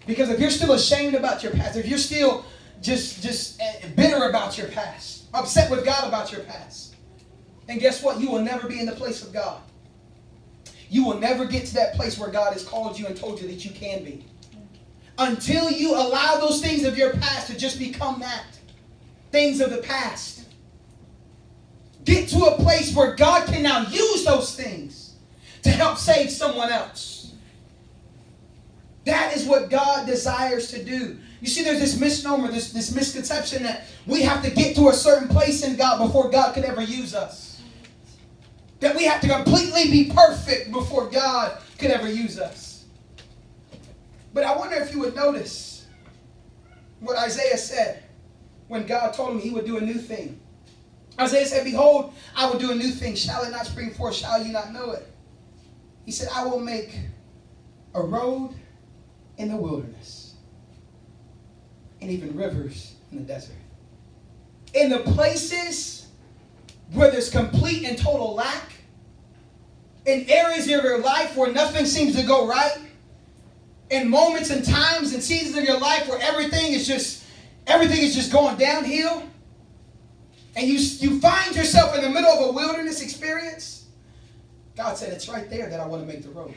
Because if you're still ashamed about your past, if you're still just bitter about your past, upset with God about your past, then guess what? You will never be in the place of God. You will never get to that place where God has called you and told you that you can be. Until you allow those things of your past to just become that. Things of the past. Get to a place where God can now use those things to help save someone else. That is what God desires to do. You see, there's this misnomer, this misconception that we have to get to a certain place in God before God could ever use us. That we have to completely be perfect before God could ever use us. But I wonder if you would notice what Isaiah said when God told him he would do a new thing. Isaiah said, behold, I will do a new thing. Shall it not spring forth? Shall you not know it? He said, I will make a road in the wilderness and even rivers in the desert. In the places where there's complete and total lack, in areas of your life where nothing seems to go right, in moments and times and seasons of your life where everything is just going downhill, and you find yourself in the middle of a wilderness experience, God said, it's right there that I want to make the road.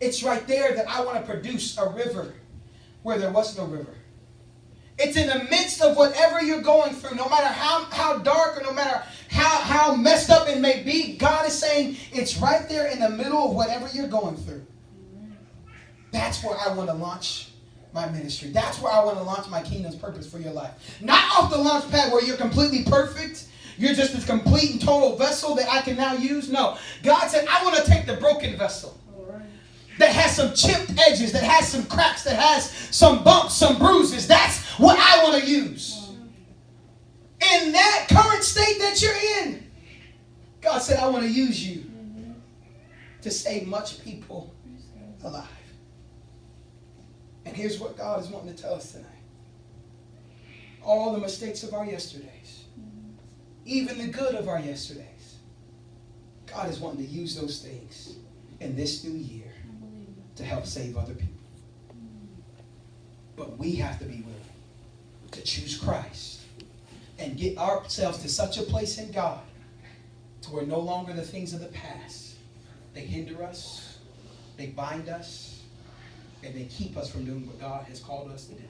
It's right there that I want to produce a river where there was no river. It's in the midst of whatever you're going through, no matter how dark or no matter how messed up it may be, God is saying it's right there in the middle of whatever you're going through. That's where I want to launch my ministry. That's where I want to launch my kingdom's purpose for your life. Not off the launch pad where you're completely perfect. You're just this complete and total vessel that I can now use. No. God said, I want to take the broken vessel that has some chipped edges, that has some cracks, that has some bumps, some bruises. That's what I want to use. In that current state that you're in, God said, I want to use you to save much people alive. And here's what God is wanting to tell us tonight. All the mistakes of our yesterdays, even the good of our yesterdays, God is wanting to use those things in this new year to help save other people. But we have to be willing to choose Christ and get ourselves to such a place in God to where no longer the things of the past, they hinder us, they bind us, and they keep us from doing what God has called us to do.